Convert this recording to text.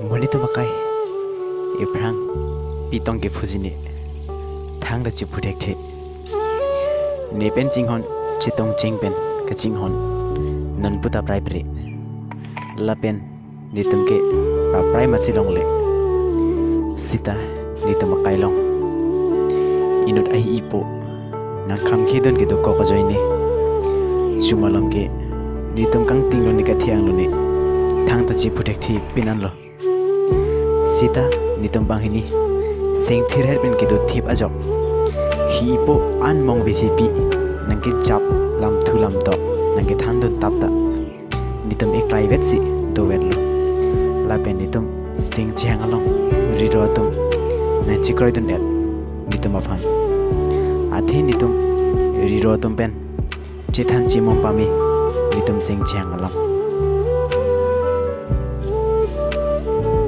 moni to makai ibrang pitong ke phujini thang da chi phudek the ne pen jinghon chitong jingpen ka jinghon non puta prai pre la pen nitum ke pa prai ma chilong le sita nitum makai long inut ai ipo nang kham khedon ke do ko ka joine chumalom ke nitum kang ting lo ni ka thiang lo ni thang ta chi phudek thi pinan lo sita nitum bang hini seng thir her pen ke do thip ajok hi po an mong vi thi pi nang ke chap lam thu lam to nang ke than do tap ta nitum ek private si do wen lo la pen nitum sing chang along ri ro tum na chi kroi dun el nitum afan athe nitum ri ro tum pen che than chi mom pa mi nitum sing chang along